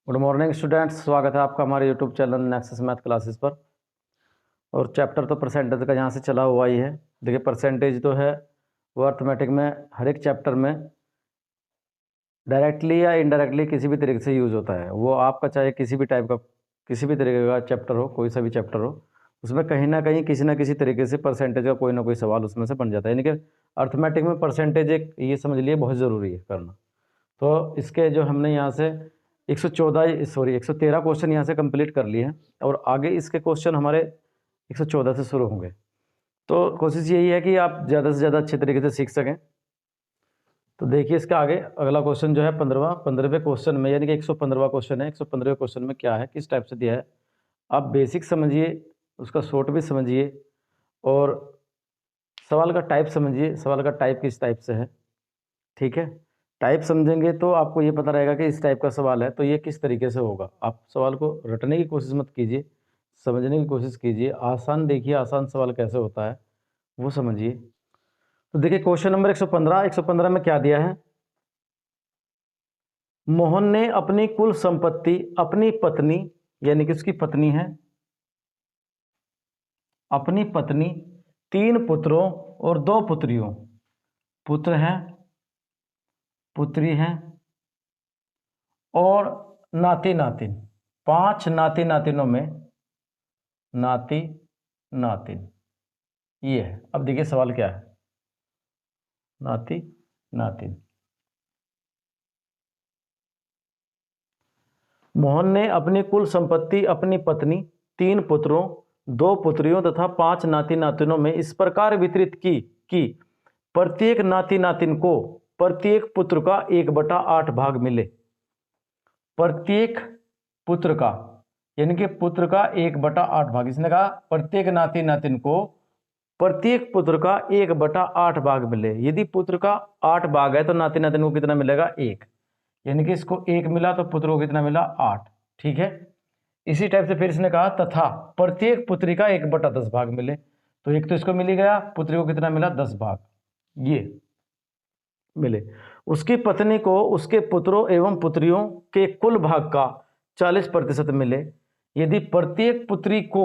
Good morning students, स्वागत है आपका हमारे YouTube channel nexus math classes पर। और चैप्टर तो परसेंटेज का यहाँ से चला हुआ ही है। देखिए, परसेंटेज तो है वो अर्थमेटिक में हर एक चैप्टर में डायरेक्टली या इनडायरेक्टली किसी भी तरीके से यूज़ होता है। वो आपका चाहे किसी भी टाइप का किसी भी तरीके का चैप्टर हो, कोई सा भी चैप्टर हो, उसमें कहीं ना कहीं किसी ना किसी तरीके से परसेंटेज का कोई ना कोई सवाल उसमें से बन जाता है। यानी कि अर्थमेटिक में परसेंटेज एक ये समझ लिए बहुत ज़रूरी है करना। तो इसके जो हमने यहाँ से 113 क्वेश्चन यहाँ से कंप्लीट कर लिए हैं और आगे इसके क्वेश्चन हमारे 114 से शुरू होंगे। तो कोशिश यही है कि आप ज़्यादा से ज़्यादा अच्छे तरीके से सीख सकें। तो देखिए, इसका आगे अगला क्वेश्चन जो है 15वें क्वेश्चन में, यानी कि 115वां क्वेश्चन है। 115वें क्वेश्चन में क्या है, किस टाइप से दिया है, आप बेसिक समझिए, उसका शॉर्ट भी समझिए और सवाल का टाइप समझिए, सवाल का टाइप किस टाइप से है। ठीक है, टाइप समझेंगे तो आपको ये पता रहेगा कि इस टाइप का सवाल है तो ये किस तरीके से होगा। आप सवाल को रटने की कोशिश मत कीजिए, समझने की कोशिश कीजिए। आसान देखिए, आसान सवाल कैसे होता है वो समझिए। तो देखिए, क्वेश्चन नंबर 115 में क्या दिया है। मोहन ने अपनी कुल संपत्ति अपनी पत्नी, यानी कि उसकी पत्नी है, अपनी पत्नी, 3 पुत्रों और 2 पुत्रियों, पुत्र हैं, पुत्री हैं और नाती नातिन, 5 नाती नातिनों में नाती नातिन ये है। अब देखिए सवाल क्या है, नाती नातिन। मोहन ने अपनी कुल संपत्ति अपनी पत्नी, 3 पुत्रों, 2 पुत्रियों तथा 5 नाती नातिनों में इस प्रकार वितरित की कि प्रत्येक नाती नातिन को प्रत्येक पुत्र का 1/8 भाग मिले। प्रत्येक पुत्र का, यानी कि पुत्र का 1/8 भाग। इसने कहा प्रत्येक नाती नातिन को प्रत्येक पुत्र का 1/8 भाग मिले। यदि पुत्र का 8 भाग है तो नाती नातिन को कितना मिलेगा, 1। यानी कि इसको 1 मिला तो पुत्र को कितना मिला, 8। ठीक है, इसी टाइप से फिर इसने कहा तथा प्रत्येक पुत्री का 1/10 भाग मिले। तो एक तो इसको मिल ही गया, पुत्री को कितना मिला, 10 भाग ये मिले। उसकी पत्नी को उसके पुत्रों एवं पुत्रियों के कुल भाग का 40% मिले। यदि प्रत्येक पुत्री को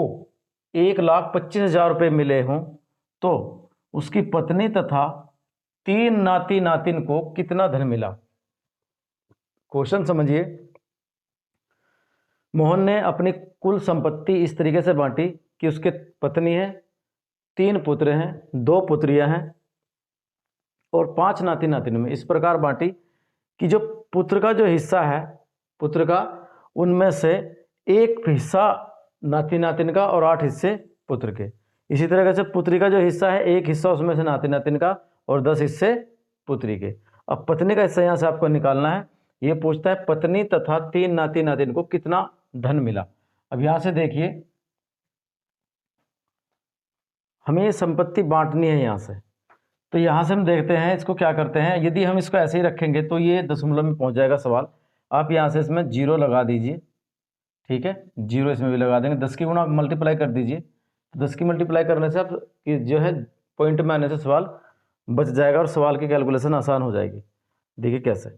1,25,000 रुपये मिले हों तो उसकी पत्नी तथा 3 नाती नातिन को कितना धन मिला। क्वेश्चन समझिए। मोहन ने अपनी कुल संपत्ति इस तरीके से बांटी कि उसके पत्नी है, 3 पुत्र हैं, 2 पुत्रियां हैं और 5 नाती नातिन में इस प्रकार बांटी कि जो पुत्र का जो हिस्सा है, पुत्र का, उनमें से 1 हिस्सा नाती नातिन का और 8 हिस्से पुत्र के। इसी तरह से पुत्री का जो हिस्सा है, 1 हिस्सा उसमें से नाती नातिन का और 10 हिस्से पुत्री के। अब पत्नी का हिस्सा यहाँ से आपको निकालना है। ये पूछता है पत्नी तथा 3 नाती नातिन को कितना धन मिला। अब यहाँ से देखिए, हमें ये संपत्ति बांटनी है यहाँ से। तो यहाँ से हम देखते हैं इसको क्या करते हैं। यदि हम इसको ऐसे ही रखेंगे तो ये दशमलव में पहुंच जाएगा सवाल। आप यहाँ से इसमें 0 लगा दीजिए। ठीक है, 0 इसमें भी लगा देंगे। 10 की गुणा मल्टीप्लाई कर दीजिए। 10 की मल्टीप्लाई करने से आप जो है पॉइंट में आने से सवाल बच जाएगा और सवाल की कैलकुलेशन आसान हो जाएगी। देखिए कैसे।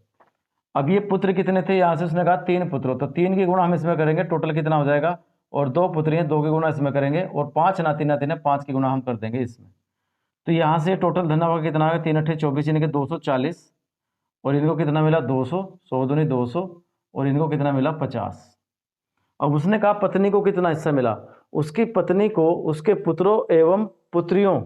अब ये पुत्र कितने थे, यहाँ से उसने कहा 3 पुत्र, तो 3 की गुणा हम इसमें करेंगे, टोटल कितना हो जाएगा। और 2 पुत्री हैं, 2 की गुणा इसमें करेंगे और 5 नाती नातिन है, 5 की गुणा हम कर देंगे इसमें। तो यहाँ से टोटल धन आपका कितना आ गया, 3 अट्ठे 24, यानी कि 240। और इनको कितना मिला, 200, 100 दूनी 200 और इनको कितना मिला, 50। अब उसने कहा पत्नी को कितना हिस्सा मिला। उसकी पत्नी को उसके पुत्रों एवं पुत्रियों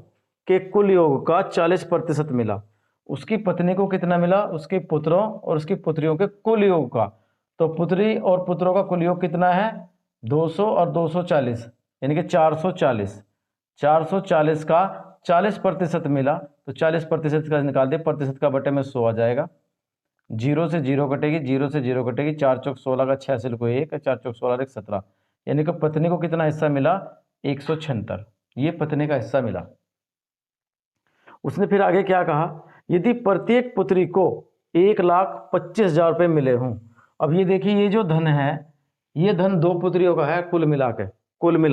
के कुल योग का 40% मिला। उसकी पत्नी को कितना मिला, उसके पुत्रों और उसकी पुत्रियों के कुल योग का। तो पुत्री और पुत्रों का कुल योग कितना है, 200 और 240, यानी कि 440। 440 का 40% मिला तो 40% का निकाल दिया, प्रतिशत का बटे में 100 आ जाएगा। 0 से 0 कटेगी, 0 से 0 कटेगी, 4 चौक 16 का 86 को 1, 4 चौक 16 17, यानी कि पत्नी को कितना हिस्सा मिला, 176। ये पत्नी का हिस्सा मिला। उसने फिर आगे क्या कहा, यदि प्रत्येक पुत्री को 1,25,000 रुपये मिले हों। अब ये देखिए, ये जो धन है ये धन 2 पुत्रियों का है कुल मिला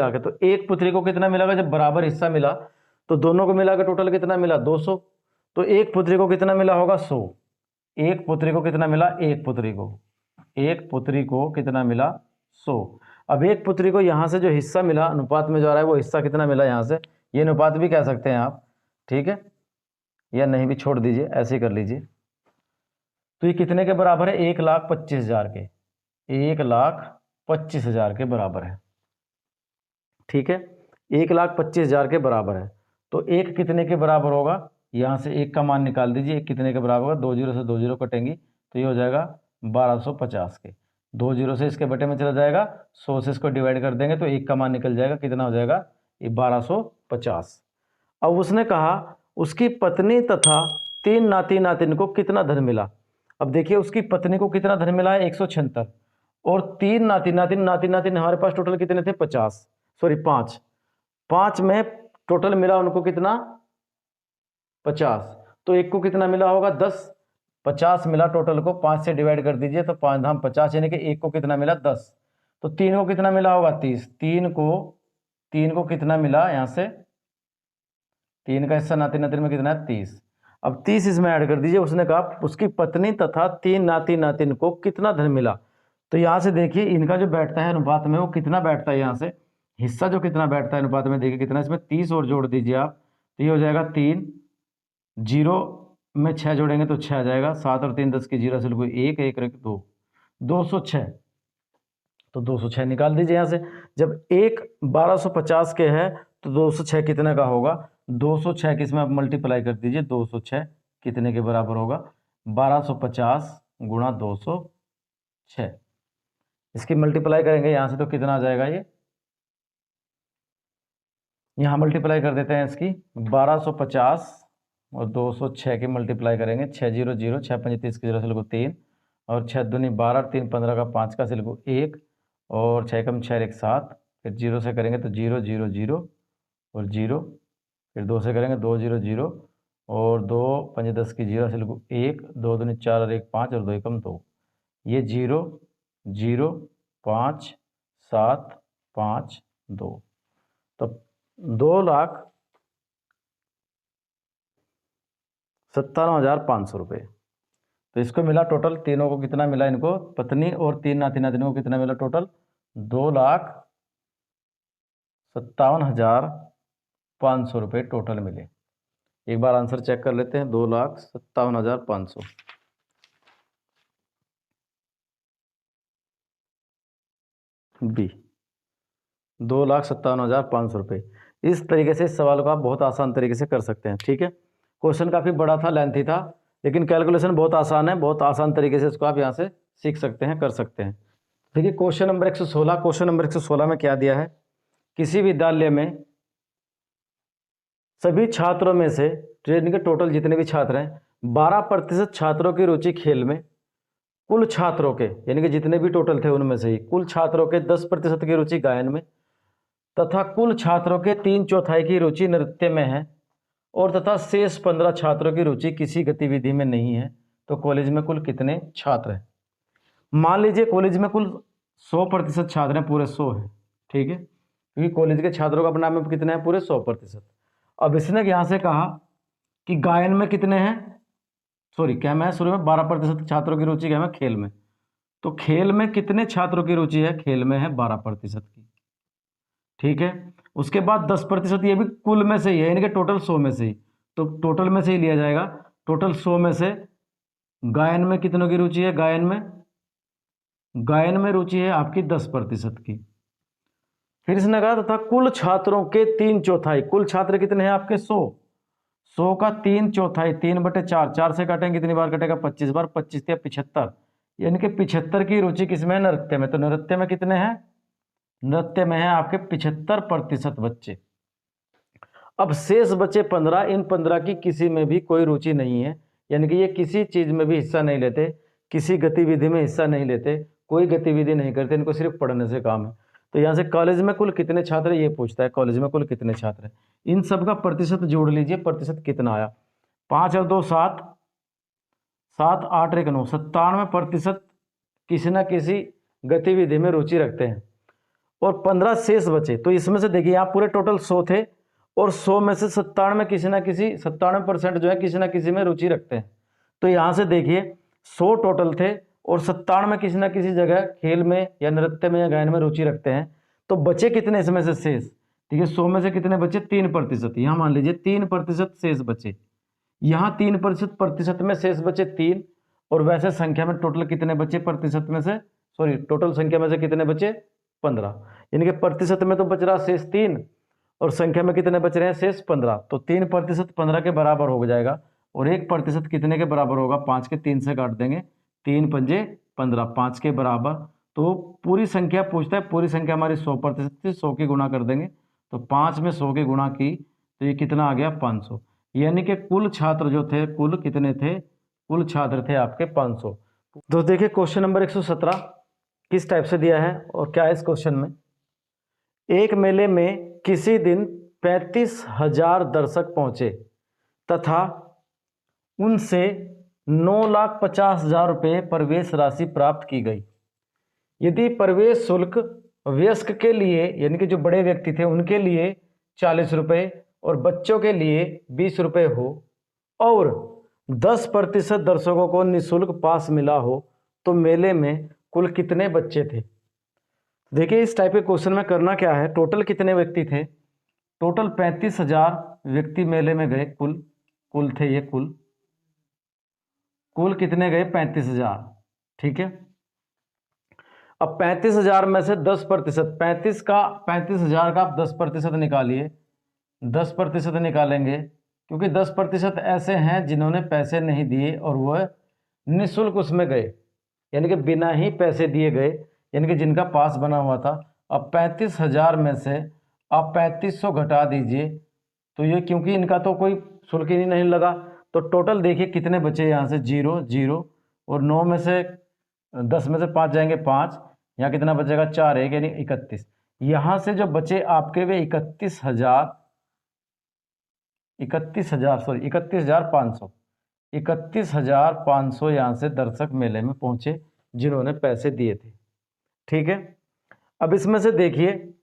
के, तो एक पुत्री को कितना मिलेगा, जब बराबर हिस्सा मिला तो दोनों को मिला के टोटल कितना मिला, 200। तो एक पुत्री को कितना मिला होगा, 100। एक पुत्री को कितना मिला, एक पुत्री को एक पुत्री को कितना मिला 100। अब एक पुत्री को यहाँ से जो हिस्सा मिला अनुपात में जो आ रहा है वो हिस्सा कितना मिला यहाँ से, ये अनुपात भी कह सकते हैं आप, ठीक है, या नहीं भी छोड़ दीजिए, ऐसे ही कर लीजिए। तो ये कितने के बराबर है, 1,25,000 के, 1,25,000 के बराबर है, ठीक है, 1,25,000 के बराबर है। तो एक कितने के बराबर होगा, यहाँ से एक का मान निकाल दीजिए, एक कितने के बराबर होगा, 2 जीरो से 2 जीरो कटेंगी तो ये हो जाएगा 1250 के, 2 जीरो से इसके बटे में चला जाएगा, 100 से इसको डिवाइड कर देंगे तो एक का मान निकल जाएगा, कितना हो जाएगा, ये 1250। अब उसने कहा उसकी पत्नी तथा 3 नाती नातिन को कितना धन मिला। अब देखिए उसकी पत्नी को कितना धन मिला है 176, और 3 नाती नातिन हमारे पास टोटल कितने थे 50, सॉरी 5 में टोटल मिला उनको कितना 50, तो एक को कितना मिला होगा 10, 50 मिला टोटल को, 5 से डिवाइड कर दीजिए तो 5 धाम 50, यानी कि एक को कितना मिला 10, तो 3 को कितना मिला होगा 30, 3 को कितना मिला, यहाँ से 3 का हिस्सा नाती नातिन में कितना है 30। अब 30 इसमें ऐड कर दीजिए, उसने कहा उसकी पत्नी तथा 3 नाती नातिन को कितना धन मिला। तो यहाँ से देखिए इनका जो बैठता है अनुपात में वो कितना बैठता है, यहाँ से हिस्सा जो कितना बैठता है अनुपात में, देखिए कितना, इसमें 30 और जोड़ दीजिए आप, तो ये हो जाएगा 3, 0 में 6 जोड़ेंगे तो 6 आ जाएगा, 7 और 3 10 की 0 से 1 1 2 206, तो 206 निकाल दीजिए यहाँ से। जब एक 1250 के है तो 206 कितने का होगा, 206 किस में आप मल्टीप्लाई कर दीजिए, 206 कितने के बराबर होगा, 1250 गुणा 206, इसकी मल्टीप्लाई करेंगे यहाँ से तो कितना आ जाएगा, ये यहाँ मल्टीप्लाई कर देते हैं इसकी, 1250 और 206 की मल्टीप्लाई करेंगे, 6 0 0 6 5 30 की 0 से लगो 3, और 6 दूनी 12 3 15 का 5 का से लगो 1, और 6 कम 6 1 7, फिर 0 से करेंगे तो 0 0 0 और 0, फिर 2 से करेंगे 2 0 0 और 2 5 10 की 0 से लगो 1, 2 दूनी 4 और 1 5 और 2 कम 2, ये 0 0 5 7 5 2, तो 2,57,500 रुपये। तो इसको मिला टोटल, तीनों को कितना मिला, इनको पत्नी और 3 नाती नातिनों को कितना मिला टोटल, 2,57,500 रुपये टोटल मिले। एक बार आंसर चेक कर लेते हैं, 2,57,500। बी 2,57,500 रुपये। इस तरीके से इस सवाल को आप बहुत आसान तरीके से कर सकते हैं, ठीक है। क्वेश्चन काफ़ी बड़ा था, लेंथी था, लेकिन कैलकुलेशन बहुत आसान है, बहुत आसान तरीके से इसको आप यहाँ से सीख सकते हैं, कर सकते हैं। देखिए क्वेश्चन नंबर 116, क्वेश्चन नंबर 116 में क्या दिया है, किसी विद्यालय में सभी छात्रों में से, ट्रेन के टोटल जितने भी छात्र हैं, 12% छात्रों की रुचि खेल में, कुल छात्रों के यानी कि जितने भी टोटल थे उनमें से ही कुल छात्रों के 10% की रुचि गायन में, तथा कुल छात्रों के 3/4 की रुचि नृत्य में है, और तथा शेष 15 छात्रों की रुचि किसी गतिविधि में नहीं है, तो कॉलेज में कुल कितने छात्र हैं। मान लीजिए कॉलेज में कुल 100% छात्र हैं, पूरे 100 हैं, ठीक है, क्योंकि कॉलेज के छात्रों का अपना में कितने हैं, पूरे 100%। अब इसने यहाँ से कहा कि गायन में कितने हैं, सॉरी क्या मैं शुरू में 12% छात्रों की रुचि क्या है खेल में, तो खेल में कितने छात्रों की रुचि है, खेल में है 12% की, ठीक है। उसके बाद 10% ये भी कुल में से ही है, यानी कि टोटल 100 में से ही, तो टोटल में से ही लिया जाएगा, टोटल 100 में से गायन में कितनों की रुचि है, गायन में रुचि है आपकी 10% की। फिर इसने कहा तथा कुल छात्रों के 3/4, कुल छात्र कितने हैं आपके 100 का 3/4, 3/4, 4 से काटेंगे कितनी बार कटेगा, 25 बार, 25 या 75, यानी कि 75 की रुचि किसमें है, नृत्य में, तो नृत्य में कितने हैं, नृत्य में है आपके 75% बच्चे। अब शेष बचे 15, इन 15 की किसी में भी कोई रुचि नहीं है, यानी कि ये किसी चीज में भी हिस्सा नहीं लेते, किसी गतिविधि में हिस्सा नहीं लेते, कोई गतिविधि नहीं करते, इनको सिर्फ पढ़ने से काम है। तो यहाँ से कॉलेज में कुल कितने छात्र ये पूछता है, कॉलेज में कुल कितने छात्र हैं, इन सब का प्रतिशत जोड़ लीजिए, प्रतिशत कितना आया, 5 और 2 7, 7 8 1 9, 97% किसी न किसी गतिविधि में रुचि रखते हैं, और 15 शेष बचे। तो इसमें से देखिए आप पूरे टोटल 100 थे, और 100 में से 97 किसी ना किसी 97% जो है किसी ना किसी में रुचि रखते हैं। तो यहाँ से देखिए 100 टोटल थे और 97 में किसी ना किसी जगह खेल में या नृत्य में या गायन में रुचि रखते हैं, तो बचे कितने इसमें से शेष? ठीक है, 100 में से कितने बचे? 3%। यहाँ मान लीजिए 3% शेष बचे, यहाँ 3% में शेष बचे 3, और वैसे संख्या में टोटल कितने बचे प्रतिशत में से? सॉरी, टोटल संख्या में से कितने बचे? 15। यानी कि प्रतिशत में तो बच रहा शेष 3 और संख्या में कितने बच रहे हैं? शेष 15। तो 3% 15 के बराबर हो जाएगा, और 1% कितने के बराबर होगा? 5 के 3 से काट देंगे, 3 पंजे 15, 5 के बराबर। तो पूरी संख्या पूछता है, पूरी संख्या हमारी 100% थी, 100 की गुणा कर देंगे, तो 5 में 100 की गुणा की तो ये कितना आ गया? 500। यानी कि कुल छात्र जो थे, कुल कितने थे? कुल छात्र थे आपके 500। तो देखिए क्वेश्चन नंबर 117 किस टाइप से दिया है और क्या है इस क्वेश्चन में। एक मेले में किसी दिन 35,000 दर्शक पहुंचे तथा उनसे 9,50,000 रुपये प्रवेश राशि प्राप्त की गई। यदि प्रवेश शुल्क वयस्क के लिए, यानी कि जो बड़े व्यक्ति थे उनके लिए 40 रुपये और बच्चों के लिए 20 रुपये हो, और 10% दर्शकों को निःशुल्क पास मिला हो, तो मेले में कुल कितने बच्चे थे? देखिए इस टाइप के क्वेश्चन में करना क्या है, टोटल कितने व्यक्ति थे? टोटल 35,000 व्यक्ति मेले में गए, कुल थे ये, कुल कितने गए? 35,000। ठीक है, अब 35,000 में से 10%, 35,000 का आप 10% निकालिए, 10% निकालेंगे, क्योंकि 10% ऐसे हैं जिन्होंने पैसे नहीं दिए और वह निःशुल्क उसमें गए, यानी कि बिना ही पैसे दिए गए, यानी कि जिनका पास बना हुआ था। अब 35,000 में से आप 3500 घटा दीजिए, तो ये क्योंकि इनका तो कोई शुल्क ही नहीं लगा, तो टोटल देखिए कितने बचे यहाँ से? 0 0, और 9 में से 10 में से 5 जाएंगे 5, यहाँ कितना बचेगा? 4 1, यानी 31। यहाँ से जो बचे आपके वे 31,500, 31,500 यहाँ से दर्शक मेले में पहुंचे जिन्होंने पैसे दिए थे। ठीक है, अब इसमें से देखिए,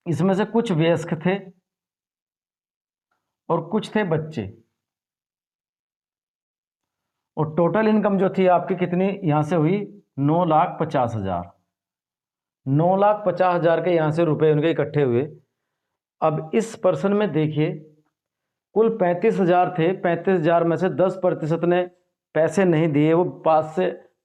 इसमें से कुछ वयस्क थे और कुछ थे बच्चे, और टोटल इनकम जो थी आपकी कितनी यहाँ से हुई? 9,50,000। 9,50,000 के यहाँ से रुपए उनके इकट्ठे हुए। अब इस पर्सन में देखिए कुल 35,000 थे, 35,000 में से 10% ने पैसे नहीं दिए, वो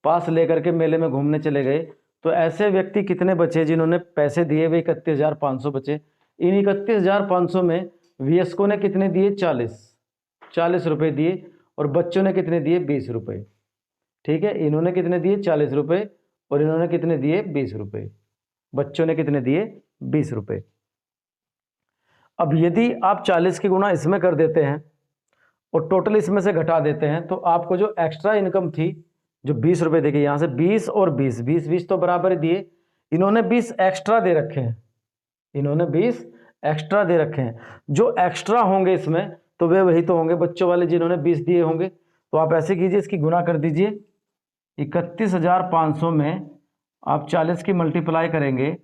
पास लेकर के मेले में घूमने चले गए, तो ऐसे व्यक्ति कितने बचे जिन्होंने पैसे दिए? वे 31,500 बचे। इन 31,500 में वयस्कों ने कितने दिए? 40 रुपये दिए, और बच्चों ने कितने दिए? 20 रुपये। ठीक है, इन्होंने कितने दिए? 40 रुपये, और इन्होंने कितने दिए? 20 रुपये। बच्चों ने कितने दिए? 20 रुपये। अब यदि आप 40 की गुणा इसमें कर देते हैं और टोटल इसमें से घटा देते हैं, तो आपको जो एक्स्ट्रा इनकम थी, जो 20 रुपये, देखिए यहाँ से 20 और 20, 20 20 तो बराबर दिए, इन्होंने 20 एक्स्ट्रा दे रखे हैं, इन्होंने 20 एक्स्ट्रा दे रखे हैं। जो एक्स्ट्रा होंगे इसमें, तो वे वही तो होंगे बच्चों वाले जिन्होंने 20 दिए होंगे। तो आप ऐसे कीजिए, इसकी गुणा कर दीजिए, 31,500 में आप 40 की मल्टीप्लाई करेंगे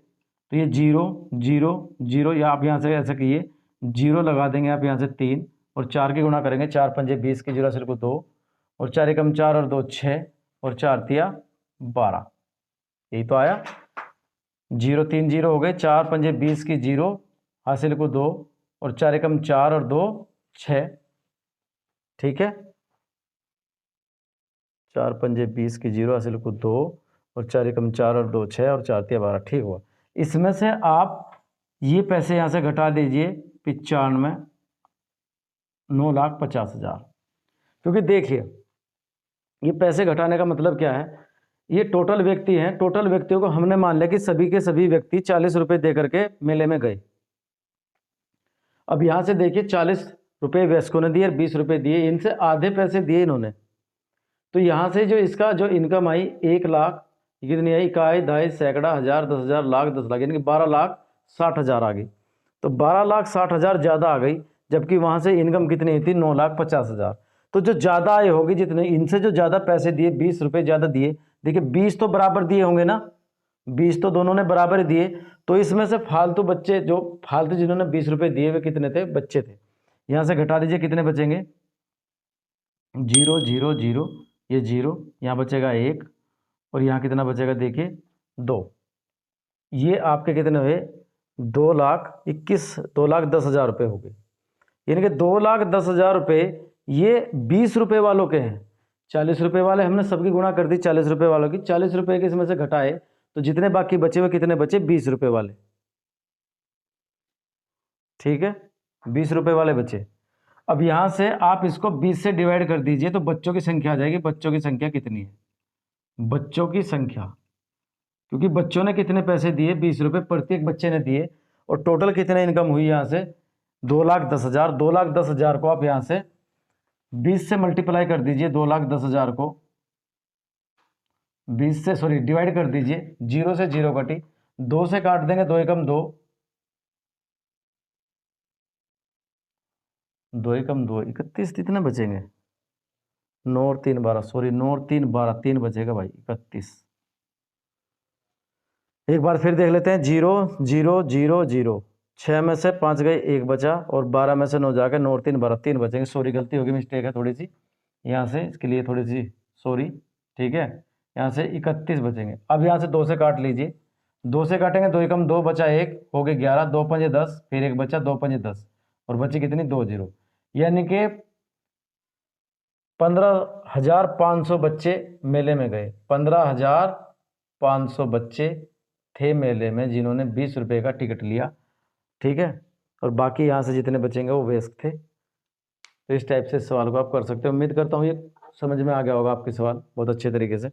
तो ये 0 0 0, या आप यहाँ से ऐसा कीजिए, 0 लगा देंगे आप यहाँ से 3, और 4 की गुणा करेंगे, 4 पंजे 20 की 0 सिर्फ 2, और 4 एकम 4 और 2 6, और 4 तिया 12, यही तो आया। 0 3 0 हो गए, 4 पंजे 20 की 0 हासिल को 2, और 4 एकम 4 और 2 6। ठीक है, 4 पंजे 20 की 0 हासिल को 2, और 4 एकम 4 और 2 6, और 4 तिया 12। ठीक हुआ। इसमें से आप ये पैसे यहाँ से घटा दीजिए, 95, 9,50,000। क्योंकि देखिए ये पैसे घटाने का मतलब क्या है, ये टोटल व्यक्ति हैं, टोटल व्यक्तियों को हमने मान लिया कि सभी के सभी व्यक्ति 40 रुपये दे करके मेले में गए। अब यहाँ से देखिए 40 रुपये वयस्कों ने दिए और 20 रुपये दिए, इनसे आधे पैसे दिए इन्होंने, तो यहाँ से जो इसका जो इनकम आई 1 लाख, कितनी आई? इकाई, दहाई, सैकड़ा, हज़ार, 10,000, लाख, 10 लाख, यानी कि 12,60,000 आ गई। तो 12,60,000 ज़्यादा आ गई, जबकि वहाँ से इनकम कितनी थी? 9,50,000। तो जो ज़्यादा आय होगी, जितने इनसे जो ज़्यादा पैसे दिए, 20 रुपये ज़्यादा दिए, देखिए 20 तो बराबर दिए होंगे ना, 20 तो दोनों ने बराबर दिए, तो इसमें से फालतू बच्चे, जो फालतू जिन्होंने 20 रुपये दिए वे कितने थे? बच्चे थे। यहाँ से घटा दीजिए, कितने बचेंगे? 0 0 0, ये 0, यहाँ बचेगा 1, और यहाँ कितना बचेगा देखिए 2। ये आपके कितने हुए 2,10,000 रुपये हो गए। यानी कि 2,10,000 रुपये ये 20 रुपये वालों के हैं। 40 रुपये वाले हमने सबकी गुणा कर दी 40 रुपये वालों की, 40 रुपये के इसमें से घटाए तो जितने बाकी बचे हुए कितने बचे 20 रुपये वाले। ठीक है, 20 रुपये वाले बचे। अब यहाँ से आप इसको 20 से डिवाइड कर दीजिए तो बच्चों की संख्या आ जाएगी। बच्चों की संख्या कितनी है, बच्चों की संख्या, क्योंकि बच्चों ने कितने पैसे दिए 20 रुपये प्रत्येक बच्चे ने दिए, और टोटल कितने इनकम हुई यहाँ से 2,10,000। 2,10,000 को आप यहाँ से 20 से मल्टीप्लाई कर दीजिए। 2,10,000 को 20 से डिवाइड कर दीजिए। 0 से 0 कटी, 2 से काट देंगे, 2 एकम 2, 2 एकम 2, 31 कितने बचेंगे 9 और 3 12, 9 और 3 12, 3 बचेगा भाई 31। एक बार फिर देख लेते हैं। 0 0 0 0, 6 में से 5 गए 1 बचा, और 12 में से 9 जाकर 9 और 3 12, 3 बचेंगे। गलती होगी, मिस्टेक है थोड़ी सी यहाँ से, इसके लिए थोड़ी सी सॉरी। ठीक है, यहाँ से 31 बचेंगे। अब यहाँ से 2 से काट लीजिए। 2 से काटेंगे, 2 एकम 2 बचा 1, हो गए 11, 2 पंजे 10, फिर 1 बचा, 2 पंजे 10, और बची कितनी 2 0। यानी कि 15,500 बच्चे मेले में गए। 15,500 बच्चे थे मेले में जिन्होंने 20 रुपये का टिकट लिया। ठीक है, और बाकी यहाँ से जितने बचेंगे वो वेस्ट थे। तो इस टाइप से सवाल को आप कर सकते हो। उम्मीद करता हूँ ये समझ में आ गया होगा आपके सवाल बहुत अच्छे तरीके से।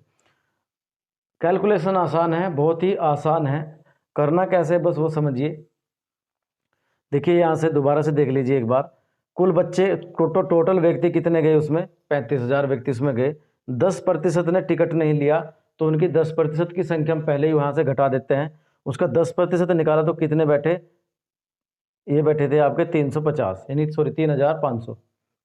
कैलकुलेशन आसान है, बहुत ही आसान है। करना कैसे बस वो समझिए। देखिए यहाँ से दोबारा से देख लीजिए एक बार। कुल बच्चे टोटल व्यक्ति कितने गए उसमें 35,000 व्यक्ति उसमें गए। 10% ने टिकट नहीं लिया तो उनकी 10% की संख्या हम पहले ही वहाँ से घटा देते हैं। उसका 10% निकाला तो कितने बैठे, ये बैठे थे आपके 350, यानी 3,500।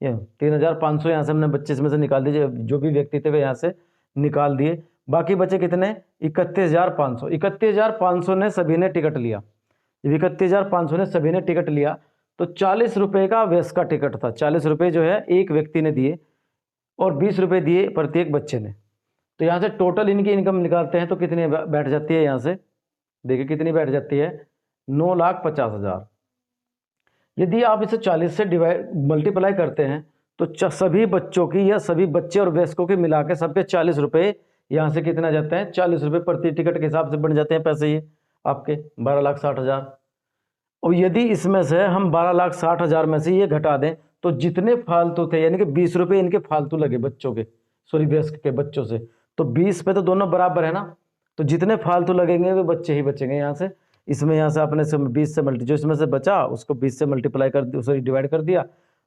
ये 3,500 यहाँ से हमने बच्चे इसमें से निकाल दीजिए। जो भी व्यक्ति थे वे यहाँ से निकाल दिए। बाकी बचे कितने 31,500। 31,500 ने सभी ने टिकट लिया। 31,500 ने सभी ने टिकट लिया तो 40 रुपये का व्यस्त का टिकट था। 40 रुपये जो है एक व्यक्ति ने दिए और 20 रुपये दिए प्रत्येक बच्चे ने। तो यहाँ से टोटल इनकी इनकम निकालते हैं तो कितनी बैठ जाती है, यहाँ से देखिए कितनी बैठ जाती है 9,50,000। यदि आप इसे 40 से मल्टीप्लाई करते हैं तो सभी बच्चों की या सभी बच्चे और वयस्कों के मिला के सबके 40 रुपये, यहाँ से कितना जाता है 40 रुपये प्रति टिकट के हिसाब से बन जाते हैं पैसे ये आपके 12,60,000। और यदि इसमें से हम 12,60,000 में से ये घटा दें तो जितने फालतू थे, यानी कि 20 रुपये इनके फालतू लगे बच्चों के वयस्क के बच्चों से, तो 20 पे तो दोनों बराबर है ना, तो जितने फालतू लगेंगे वे बच्चे ही बचेंगे यहाँ से। इसमें यहाँ से आपने 20 से जो इसमें से बचा उसको 20 से मल्टीप्लाई कर डिवाइड कर दिया।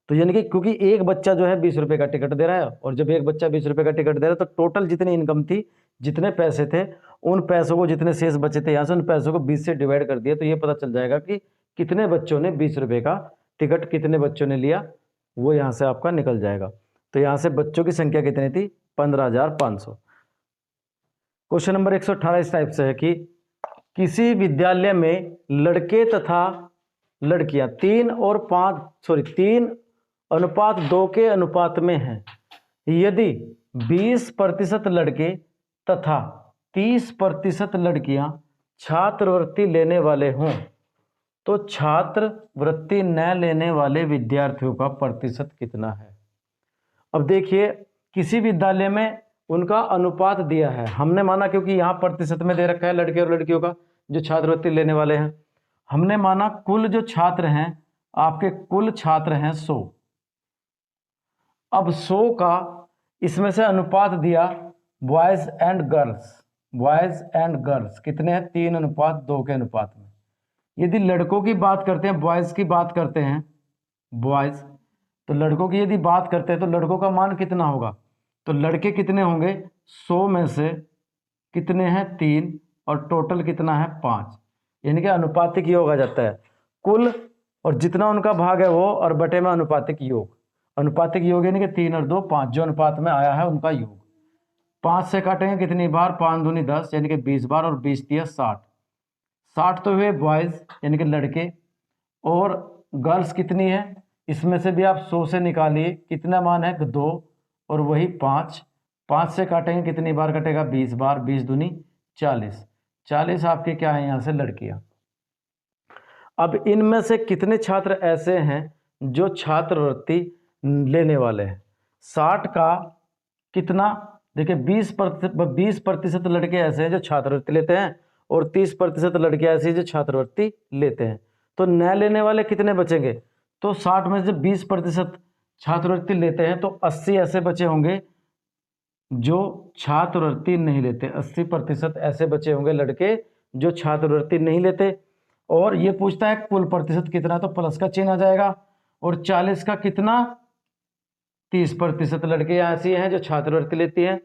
तो यानी कि क्योंकि एक बच्चा जो है 20 रुपये का टिकट दे रहा है, और जब एक बच्चा 20 रुपये का टिकट दे रहा है तो टोटल जितनी इनकम थी, जितने पैसे थे, उन पैसों को, जितने शेष बचे थे यहाँ से, उन पैसों को 20 से डिवाइड कर दिया। तो ये पता चल जाएगा कि कितने बच्चों ने 20 रुपये का टिकट कितने बच्चों ने लिया, वो यहाँ से आपका निकल जाएगा। तो यहाँ से बच्चों की संख्या कितनी थी 15,500। क्वेश्चन नंबर 118 इस टाइप से है कि किसी विद्यालय में लड़के तथा लड़कियां 3:2 के अनुपात में हैं। यदि 20% लड़के तथा 30% लड़कियां छात्रवृत्ति लेने वाले हों तो छात्रवृत्ति न लेने वाले विद्यार्थियों का प्रतिशत कितना है। अब देखिए किसी विद्यालय में उनका अनुपात दिया है, हमने माना क्योंकि यहाँ प्रतिशत में दे रखा है लड़के और लड़कियों का जो छात्रवृत्ति लेने वाले हैं, हमने माना कुल जो छात्र हैं आपके कुल छात्र हैं 100। अब 100 का इसमें से अनुपात दिया बॉयज एंड गर्ल्स कितने हैं 3:2 के अनुपात में। यदि लड़कों की बात करते हैं, बॉयज की बात करते हैं, बॉयज, तो लड़कों की यदि बात करते हैं तो लड़कों का मान कितना होगा, तो लड़के कितने होंगे 100 में से कितने हैं 3 और टोटल कितना है 5, यानी कि अनुपातिक योग आ जाता है कुल, और जितना उनका भाग है वो और बटे में अनुपातिक योग। अनुपातिक योग यानी कि 3 और 2 5 जो अनुपात में आया है उनका योग। 5 से काटेंगे कितनी बार 5 दूनी 10 यानी कि 20 बार, और 20 दिया 60 तो हुए बॉयज यानी कि लड़के, और गर्ल्स कितनी है इसमें से भी आप 100 से निकालिए कितना मान है 2 और वही 5, 5 से काटेंगे कितनी बार कटेगा? 20 बार। 20 दूनी 40। 40 आपके क्या है यहाँ से लड़कियां। अब इनमें से कितने छात्र ऐसे हैं जो छात्रवृत्ति लेने वाले हैं? 60 का कितना? देखिए 20% लड़के ऐसे हैं जो छात्रवृत्ति लेते हैं और 30% लड़के ऐसे हैं जो छात्रवृत्ति लेते हैं। तो न लेने वाले कितने बचेंगे? तो 60 में से 20% छात्रवृत्ति लेते हैं तो 80 ऐसे बचे होंगे जो छात्रवृत्ति नहीं लेते। 80% ऐसे बचे होंगे लड़के जो छात्रवृत्ति नहीं लेते। और ये पूछता है कुल प्रतिशत कितना, तो प्लस का चिन्ह आ जाएगा। और 40 का कितना? 30% लड़के ऐसी हैं जो छात्रवृत्ति लेती हैं।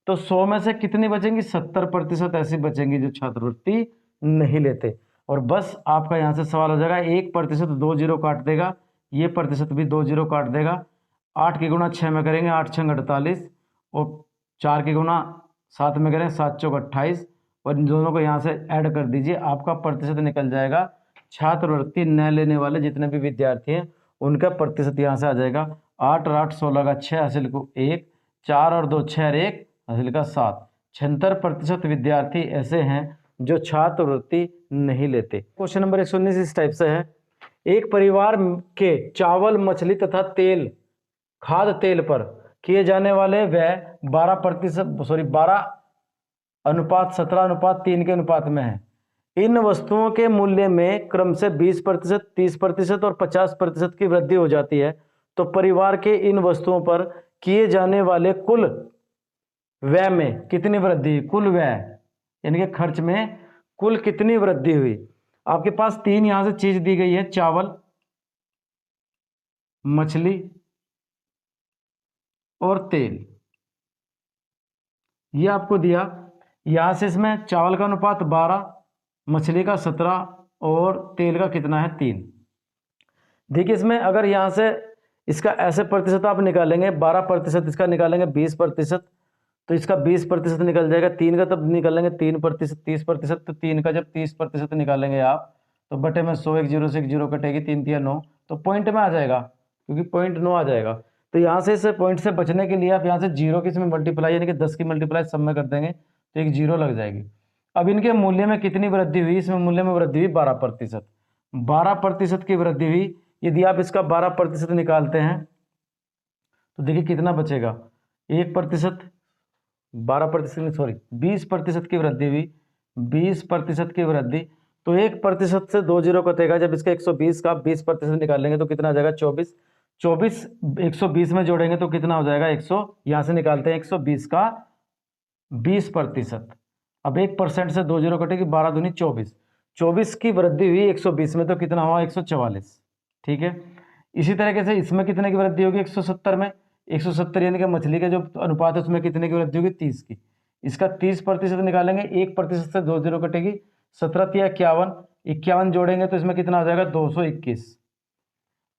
तो 100 में से कितनी बचेंगी? 70% ऐसी बचेंगी जो छात्रवृत्ति नहीं लेते। और बस आपका यहाँ से सवाल हो जाएगा, 1% 2 जीरो काट देगा, ये प्रतिशत भी 2 जीरो काट देगा। 8 की गुणा 6 में करेंगे 8 छंग 48 और 4 की गुणा 7 में करें 7 चौक 28 और इन दोनों को यहाँ से ऐड कर दीजिए, आपका प्रतिशत निकल जाएगा। छात्रवृत्ति न लेने वाले जितने भी विद्यार्थी हैं उनका प्रतिशत यहाँ से आ जाएगा 8 और 8 16 का 6 हासिल को 1, 4 और 2 6 और 1 हासिल का 7। 76% विद्यार्थी ऐसे हैं जो छात्रवृत्ति नहीं लेते। क्वेश्चन नंबर 119 इस टाइप से है, एक परिवार के चावल, मछली तथा तेल, खाद्य तेल पर किए जाने वाले व्यय 12:17:3 के अनुपात में है। इन वस्तुओं के मूल्य में क्रम से 20%, 30% और 50% की वृद्धि हो जाती है। तो परिवार के इन वस्तुओं पर किए जाने वाले कुल व्यय में कितनी वृद्धि हुई? कुल व्यय यानी कि खर्च में कुल कितनी वृद्धि हुई? आपके पास 3 यहां से चीज दी गई है, चावल, मछली और तेल। ये आपको दिया, यहां से इसमें चावल का अनुपात 12, मछली का 17 और तेल का कितना है? 3। देखिए इसमें अगर यहां से इसका ऐसे प्रतिशत आप निकालेंगे, 12% इसका निकालेंगे 20%, तो इसका 20% निकल जाएगा। 3 का तब निकालेंगे 3%, 30%, तो 3 का जब 30% निकालेंगे आप तो बटे में 100, 1 जीरो से 1 जीरो कटेगी, 3 3 9, तो पॉइंट में आ जाएगा, क्योंकि 0.9 आ जाएगा। तो यहाँ से इस पॉइंट से बचने के लिए आप यहाँ से जीरो की इसमें मल्टीप्लाई यानी कि 10 की मल्टीप्लाई सब में कर देंगे तो एक जीरो लग जाएगी। अब इनके मूल्य में कितनी वृद्धि हुई? इसमें मूल्य में वृद्धि हुई 12%। 12% की वृद्धि हुई। यदि आप इसका 12% निकालते हैं तो देखिए कितना बचेगा? 1%, 12% सॉरी 20% की वृद्धि हुई। 20% की वृद्धि, तो 1% से 2 जीरो कटेगा। जब इसका 120 का 20% निकालेंगे तो कितना आ जाएगा? 24। 24 120 में जोड़ेंगे तो कितना हो जाएगा? 100। यहाँ से निकालते हैं 120 का 20%। अब 1% से 2 जीरो कटेगी, 12 दूनी 24। 24 की वृद्धि हुई 120 में तो कितना हुआ? 144। ठीक है। इसी तरीके से इसमें कितने की वृद्धि होगी? 170 में। 170 यानी कि मछली का जो अनुपात है उसमें कितने की वृद्धि होगी? 30 की। इसका 30% निकालेंगे, 1% से 2 जीरो कटेगी, 17 या 51, 51 जोड़ेंगे तो इसमें कितना हो जाएगा? 221।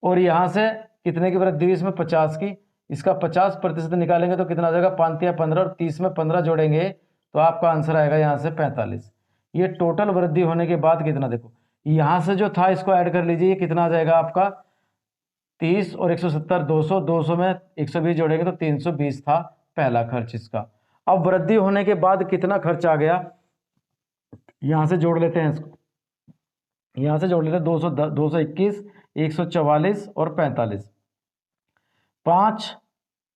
और यहाँ से कितने की वृद्धि हुई? इसमें 50 की। इसका 50% निकालेंगे तो कितना हो जाएगा? 5 या 15, और 30 में 15 जोड़ेंगे तो आपका आंसर आएगा यहाँ से 45। ये टोटल वृद्धि होने के बाद कितना, देखो यहाँ से जो था इसको ऐड कर लीजिए, कितना आ जाएगा आपका? 30 और 170 200, 200 में 120 जोड़ेंगे तो 320 था पहला खर्च इसका। अब वृद्धि होने के बाद कितना खर्च आ गया, यहां से जोड़ लेते हैं इसको, यहां से जोड़ लेते हैं 200, 221, 144 और 45। 5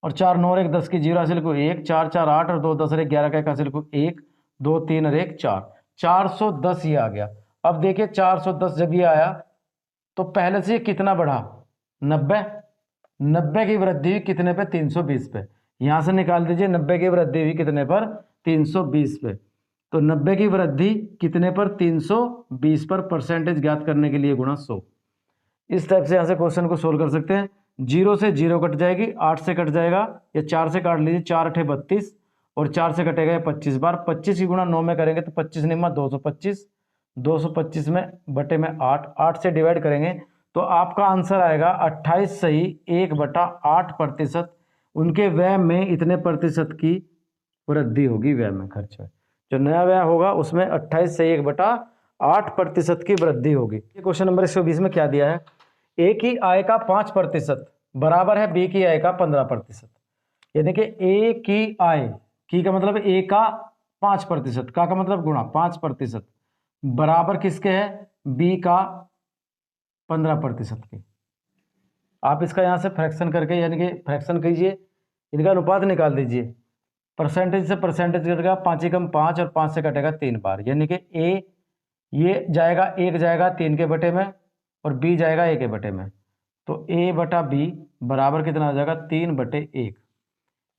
और 4 9 और 1 10 की जीरो हासिल को 1, 4 4 8 और 2 10 और 1 11 का 1 हासिल को 1, 2 3 और 1 4, 410 ये आ गया। अब देखिए 410 जब ये आया तो पहले से ये कितना बढ़ा? 90। 90 की वृद्धि हुई कितने पे? 320 पे। यहां से निकाल दीजिए 90 की वृद्धि हुई कितने पर? 320 पे। तो 90 की वृद्धि कितने पर? 320 पर। परसेंटेज ज्ञात करने के लिए गुणा 100। इस टाइप से यहां से क्वेश्चन को सोल्व कर सकते हैं। 0 से 0 कट जाएगी, 8 से कट जाएगा या 4 से काट लीजिए, 4 8 32 और 4 से कटेगा 25 बार। 25 की गुणा 9 में करेंगे तो 25 निम्मा 225, 225 में बटे में 8, 8 से डिवाइड करेंगे तो आपका आंसर आएगा 28 सही 1/8%। उनके व्यय में इतने प्रतिशत की वृद्धि होगी, व्यय में, खर्च में जो नया व्यय होगा उसमें 28 से 1/8% की वृद्धि होगी। क्वेश्चन नंबर 120 में क्या दिया है? ए की आय का 5% बराबर है बी की आय का 15%। यानी कि ए की आय, की का मतलब ए का 5%, का मतलब गुणा 5%, बराबर किसके है, बी का 15% के। आप इसका यहाँ से फ्रैक्शन करके यानी कि फ्रैक्शन कीजिए, इनका अनुपात निकाल दीजिए। परसेंटेज से परसेंटेज कटेगा, 5 एकम 5 और 5 से कटेगा 3 बार, यानी कि ए ये जाएगा 1 जाएगा 3 के बटे में और बी जाएगा 1 के बटे में। तो ए बटा बी बराबर कितना आ जाएगा, 3/1।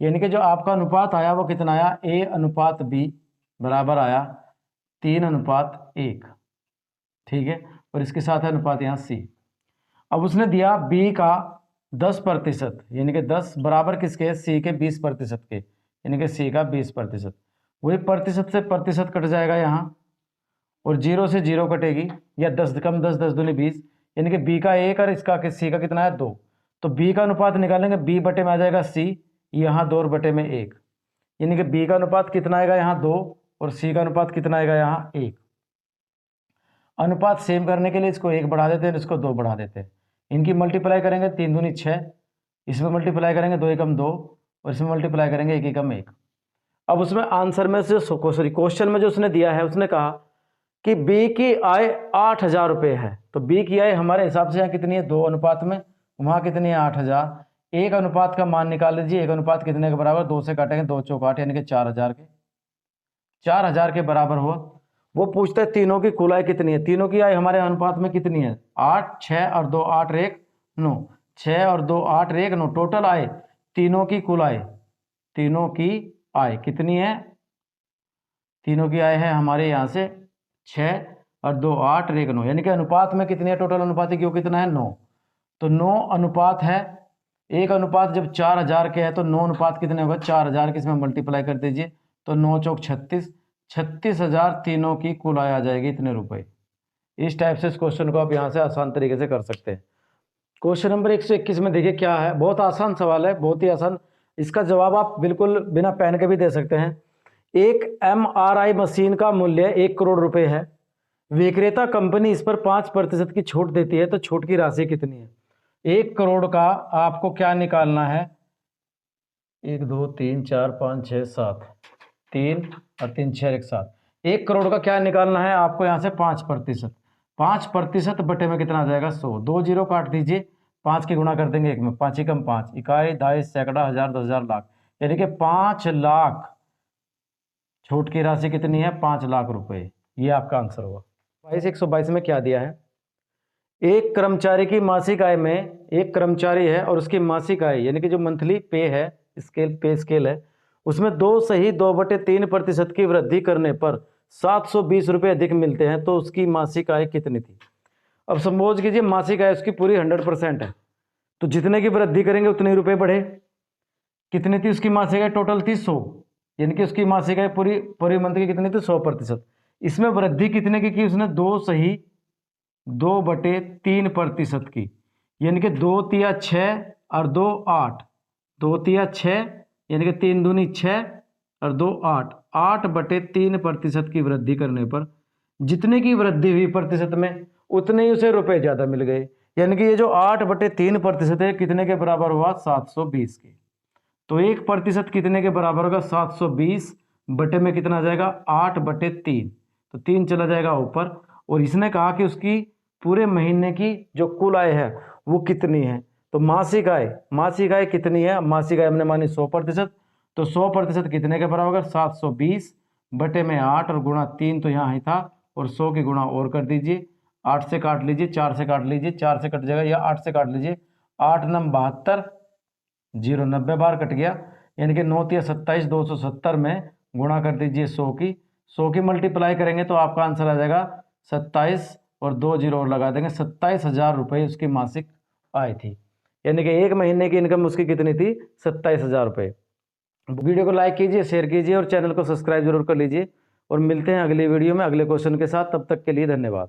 यानी कि जो आपका अनुपात आया वो कितना आया, ए अनुपात बी बराबर आया 3:1। ठीक है, और इसके साथ है अनुपात यहाँ सी। अब उसने दिया बी का 10%, यानी कि 10 बराबर किसके, सी के 20% के, यानी कि सी का 20%। वही प्रतिशत से प्रतिशत कट जाएगा यहाँ, और 0 से 0 कटेगी, या 10 कम 10 10 दूनी 20, यानी कि बी का 1 और इसका सी का कितना है 2। तो बी का अनुपात निकालेंगे, बी बटे में आ जाएगा सी, यहाँ 2 बटे में 1, यानी कि बी का अनुपात कितना आएगा यहाँ 2 और सी का अनुपात कितना आएगा यहाँ 1। अनुपात सेम करने के लिए इसको 1 बढ़ा देते हैं, इसको 2 बढ़ा देते हैं। इनकी मल्टीप्लाई करेंगे 3 दूनी 6, इसमें मल्टीप्लाई करेंगे 2 एकम 2 और इसमें मल्टीप्लाई करेंगे 1 एकम 1। अब उसमें आंसर में से सॉरी क्वेश्चन में जो उसने दिया है, उसने कहा कि बी की आय 8,000 रुपये है। तो बी की आय हमारे हिसाब से यहाँ कितनी है, 2 अनुपात में, वहाँ कितनी है 8,000। एक अनुपात का मान निकाल लीजिए, एक अनुपात कितने के बराबर, 2 से काटेंगे 2 चौक 8, यानी कि 4,000 के, 4,000 के बराबर हुआ। वो पूछता है तीनों की कुल आय कितनी है। तीनों की आय हमारे अनुपात में कितनी है, 8, 6 और 2 8 1 9, 6 और 2 8 1 9, टोटल आय तीनों की कुल आय, तीनों की आय कितनी है, तीनों की आय है हमारे यहाँ से 6 और 2 8 और 1 9, यानी कि अनुपात में कितनी है, टोटल अनुपात क्यों कितना है 9। तो 9 अनुपात है, एक अनुपात जब 4,000 के है तो 9 अनुपात कितने होगा, 4,000 के इसमें मल्टीप्लाई कर दीजिए, तो 9 चौक 36, 36,000 तीनों की कुल आय आ जाएगी इतने रुपए। इस टाइप से इस क्वेश्चन को आप यहाँ से आसान तरीके से कर सकते हैं। क्वेश्चन नंबर 121 में देखिए क्या है, बहुत आसान सवाल है, बहुत ही आसान। इसका जवाब आप बिल्कुल बिना पेन के भी दे सकते हैं। एक MRI मशीन का मूल्य 1 करोड़ रुपए है, विक्रेता कंपनी इस पर 5% की छूट देती है, तो छूट की राशि कितनी है। 1 करोड़ का आपको क्या निकालना है, 1 2 3 4 5 6 7, 3 और 3 6 1 7। 1 करोड़ का क्या निकालना है आपको, यहाँ से 5%, 5% बटे में कितना आ जाएगा 100, 2 जीरो काट दीजिए, 5 की गुणा कर देंगे 1 में, 5 एकम 5, इकाई दहाई सैकड़ा हजार 10,000 लाख, यानी कि 5 लाख छूट की राशि कितनी है, 5 लाख रुपए। ये आपका आंसर होगा। 122 में क्या दिया है, एक कर्मचारी की मासिक आय में, एक कर्मचारी है और उसकी मासिक आय यानी कि जो मंथली पे है, स्केल पे स्केल है, उसमें 2.3% की वृद्धि करने पर 720 रुपये अधिक मिलते हैं, तो उसकी मासिक आय कितनी थी। अब सपोज कीजिए मासिक आय उसकी पूरी 100% है, तो जितने की वृद्धि करेंगे उतने ही रुपये बढ़े। कितनी थी उसकी मासिक आय, टोटल थी 100, यानी कि उसकी मासिक आय पूरी मंथ की कितनी थी 100%। इसमें वृद्धि कितने की उसने, 2/3% की, यानी कि 2 तिया 6 और 2 8, 2 तिया 6 यानी कि 3 दूनी 6 और 2 8, 8/3% की वृद्धि करने पर जितने की वृद्धि हुई प्रतिशत में, उतने ही उसे रुपए ज्यादा मिल गए। यानी कि ये जो 8/3% है कितने के बराबर हुआ, 720 के। तो 1% कितने के बराबर होगा, 720 बटे में कितना आ जाएगा, 8/3, तो 3 चला जाएगा ऊपर। और इसने कहा कि उसकी पूरे महीने की जो कुल आय है वो कितनी है। तो मासिक आय कितनी है, मासिक आय हमने मानी 100%, तो 100% कितने के बराबर होगा, 720 बटे में 8 और गुणा 3 तो यहाँ ही था, और 100 की गुणा और कर दीजिए, 8 से काट लीजिए, 4 से काट लीजिए, 4 से कट जाएगा, या 8 से काट लीजिए, 8 9 72, 0 90 बार कट गया, यानी कि 9 तिया 27, 270 में गुणा कर दीजिए 100 की मल्टीप्लाई करेंगे तो आपका आंसर आ जाएगा 27 और 2 जीरो और लगा देंगे, 27,000 रुपये उसकी मासिक आय थी। यानी कि एक महीने की इनकम उसकी कितनी थी, 27,000 रुपये। वीडियो को लाइक कीजिए, शेयर कीजिए और चैनल को सब्सक्राइब जरूर कर लीजिए, और मिलते हैं अगली वीडियो में अगले क्वेश्चन के साथ। तब तक के लिए धन्यवाद।